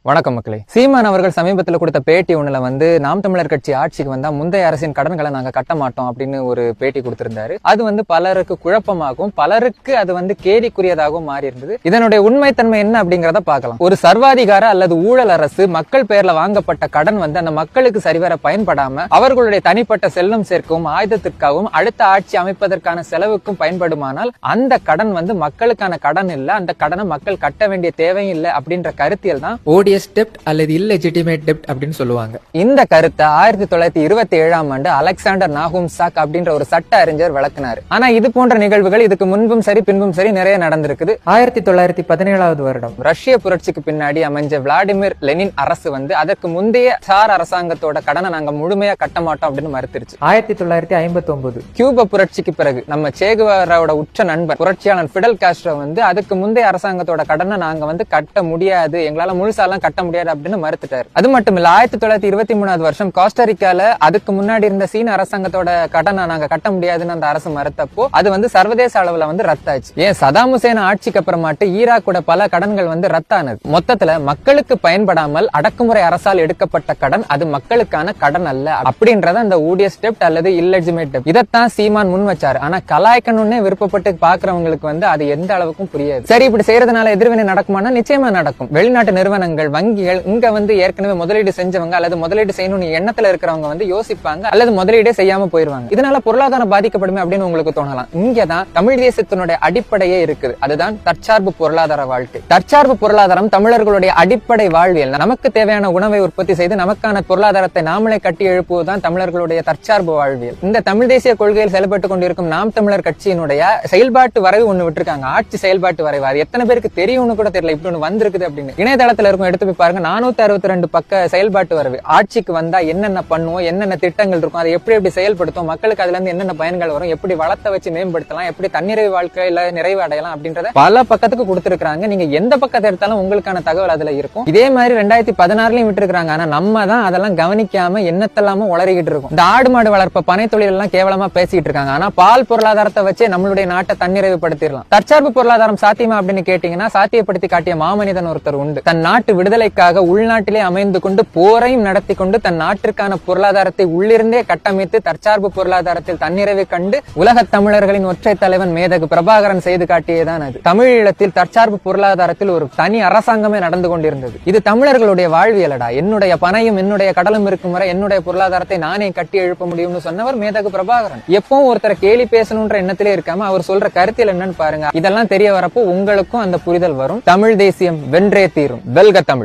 வணக்கம் மக்களே. சீமான் அவர்கள் சமீபத்தில் கொடுத்த பேட்டி ஒண்ணுல நாம் தமிழர் கட்சி ஆட்சிக்கு வந்தா முந்தைய அரசின் கடன்களை நாங்க கட்ட மாட்டோம் அப்படின்னு ஒரு பேட்டி கொடுத்திருந்தாரு. அது பலருக்கு குழப்பமாகவும் பலருக்கு அது கேலிக்குரியதாகவும் மாறி இருந்தது. இதனுடைய உண்மைத்தன்மை என்ன அப்படிங்கறத பார்க்கலாம். ஒரு சர்வாதிகார அல்லது ஊழல் அரசு மக்கள் பெயர்ல வாங்கப்பட்ட கடன் அந்த மக்களுக்கு சரிவர பயன்படாம அவர்களுடைய தனிப்பட்ட செல்வம் சேர்க்கவும் ஆயுதத்திற்காகவும் அடுத்த ஆட்சி அமைப்பதற்கான செலவுக்கும் பயன்படுமானால் அந்த கடன் மக்களுக்கான கடன் இல்ல, அந்த கடனை மக்கள் கட்ட வேண்டிய தேவையும் இல்லை அப்படின்ற கருத்தியல் தான் ஓடிஎஸ் டெப்ட் அல்லது இல்லெஜிட்டிமேட் டெப்ட் அப்படின்னு சொல்லுவாங்க. இந்த கருத்தை 1927ஆம் ஆண்டு அலெக்சாண்டர் நாஹூம் சாக் அப்படின்ற ஒரு சட்ட அறிஞர் விளக்குனாரு. ஆனா இது போன்ற நிகழ்வுகள் இதுக்கு முன்பும் சரி பின்பும் சரி நிறைய நடந்திருக்குது. 1917ஆவது வருடம் ரஷ்ய புரட்சிக்கு பின்னாடி அமைஞ்ச விளாடிமிர் லெனின் அரசு அதற்கு முந்தைய சார் அரசாங்கத்தோட கடனை நாங்க முழுமையா கட்ட மாட்டோம் அப்படின்னு மறுத்துருச்சு. 1959 கியூபா புரட்சிக்கு பிறகு நம்ம சேகுவாராவோட உச்ச நண்பர் புரட்சியாளர் பிடல் காஸ்ட்ரோ அதுக்கு முந்தைய அரசாங்கத்தோட கடனை நாங்க கட்ட முடியாது, எங்களால முழுசாலாம் கட்ட முடியாது அப்படின்னு மறுத்துட்டாரு. அது மட்டும் இல்ல 1923ஆவது வருஷம் கோஸ்டாரிக்கால அதுக்கு முன்னாடி இருந்த சீன அரசாங்கத்தோட கடனை நாங்க கட்ட முடியாதுன்னு அந்த அரசு மறுத்தப்போ அது சர்வதேச அளவுல ரத்தாச்சு. ஏன் சதாம் ஹுசேன் ஆட்சிக்கு அப்புறமாட்டு ஈராக்கோட பல கடன்கள் ரத்தானது. மொத்தத்துல மக்களுக்கு பயன்படாமல் அடக்குமுறை அரசால் எடுக்கப்பட்ட கடன் அது மக்களுக்கான கடன் அல்ல அப்படின்றத அந்த ஓடிஎஸ் டெப்ட் அல்லது இல்லெஜிட்டிமேட் டெப்ட் இதைத்தான் சீமான் முன் வச்சாரு. ஆனா கலாய்க்கணும்னே விருப்பப்பட்டு பாக்குறவங்களுக்கு அது எந்த அளவுக்கும் புரியாது. சரி, இப்படி செய்யறதுனால எதிர்வினை நடக்குமானா நிச்சயமா நடக்கும். வெளிநாட்டு நிறுவனங்கள் வங்கிகள் இங்க ஏற்கனவே முதலீடு செஞ்சவங்க அல்லது முதலீடு செய்யணும்னு எண்ணத்துல இருக்கிறவங்க யோசிப்பாங்க அல்லது முதலீடே செய்யாம போயிருவாங்க. இதனால பொருளாதாரம் பாதிக்கப்படுமே அப்படின்னு உங்களுக்கு தோணலாம். இங்கதான் தமிழ் தேசத்தினுடைய அடிப்படையே இருக்குது. அதுதான் தற்சார்பு பொருளாதார வாழ்க்கை. தற்சார்பு பொருளாதாரம் தமிழர்களுடைய அடிப்படை வாழ்வியல். நமக்கு தேவையான உணவை உற்பத்தி செய்து நமக்கான பொருளாதாரத்தை நாமளே கட்டி எழுப்புவதுதான் தமிழர்களுடைய தற்சார்பு வாழ்வியல். இந்த தமிழ் தேசிய கொள்கையில் செயல்பட்டுக் கொண்டிருக்கும் நாம் தமிழர் கட்சியினுடைய செயல்பாட்டு வரைவு ஒண்ணு விட்டுருக்காங்க. ஆட்சி செயல்பாட்டு வரைவு. அது எத்தனை பேருக்கு தெரியும்னு கூட தெரியல இப்படி ஒண்ணு வந்திருக்குது அப்படின்னு. இணையதளத்துல இருக்கும் எடுத்து போய் பாருங்க. 462 பக்க செயல்பாட்டு வரைவு. ஆட்சிக்கு வந்தா என்னென்ன பண்ணுவோம், என்னென்ன திட்டங்கள் இருக்கும், அதை எப்படி எப்படி செயல்படுத்தும், மக்களுக்கு அதுல இருந்து என்னென்ன பயன்கள் வரும், எப்படி வளத்தை வச்சு மேம்படுத்தலாம், எப்படி தன்னிறைவு வாழ்க்கையில நிறைவு அடையலாம் அப்படின்றத பல பக்கத்துக்கு கொடுத்திருக்காங்க. நீங்க எந்த பக்கத்தை எடுத்தாலும் உங்களுக்கான தகவல் அதுல இருக்கும். இதே மாதிரி 2016லயும் விட்டுருக்காங்க. ஆனா நம்ம தான் அதெல்லாம் கவனிக்காம என்னத்தெல்லாம உளறிக்கிட்டு இருக்கும். இந்த ஆடு மாடு வளர்ப்ப பனை தொழில் எல்லாம் கேவலமா பேசிட்டு இருக்காங்க. ஆனா பால் பொருளாதாரத்தை வச்சே நம்மளுடைய நாட்டை தன்னிறைவுபடுத்திடலாம். தற்சார்பு பொருளாதாரம் சாத்தியமா அப்படின்னு கேட்டீங்கன்னா சாத்தியப்படுத்தி காட்டிய மாமனிதன் ஒருத்தர் உண்டு. தன் நாட்டு விடுதலைக்காக உள்நாட்டிலே அமைந்து கொண்டு போரையும் நடத்தி கொண்டு தன் நாட்டிற்கான பொருளாதாரத்தை உள்ளிருந்தே கட்டமைத்து தற்சார்பு பொருளாதாரத்தில் தன்னிறைவு கண்டு உலக தமிழர்களின் ஒற்றை தலைவன் மேதகு பிரபாகரன் செய்து காட்டியதான் அது. தமிழீழத்தில் தற்சார்பு பொருளாதாரத்தில் ஒரு தனி அரசாங்கமே நடந்து கொண்டிருந்தது. இது தமிழர்களுடைய வாழ்வியலடா. என்னுடைய பனையும் என்னுடைய கடலும் இருக்கும் வரை என்னுடைய பொருளாதாரத்தை நானே கட்டி எழுப்ப முடியும்னு சொன்னவர் மேதகு பிரபாகரன். எப்பவும் ஒருத்தரை கேலி பேசணும்ன்ற எண்ணத்திலே இருக்காம அவர் சொல்ற கருத்தில் என்னன்னு பாருங்க. இதெல்லாம் தெரிய வரப்போ உங்களுக்கும் அந்த புரிதல் வரும். தமிழ் தேசியம் வென்றே தீரும். வெல்க தமிழ்.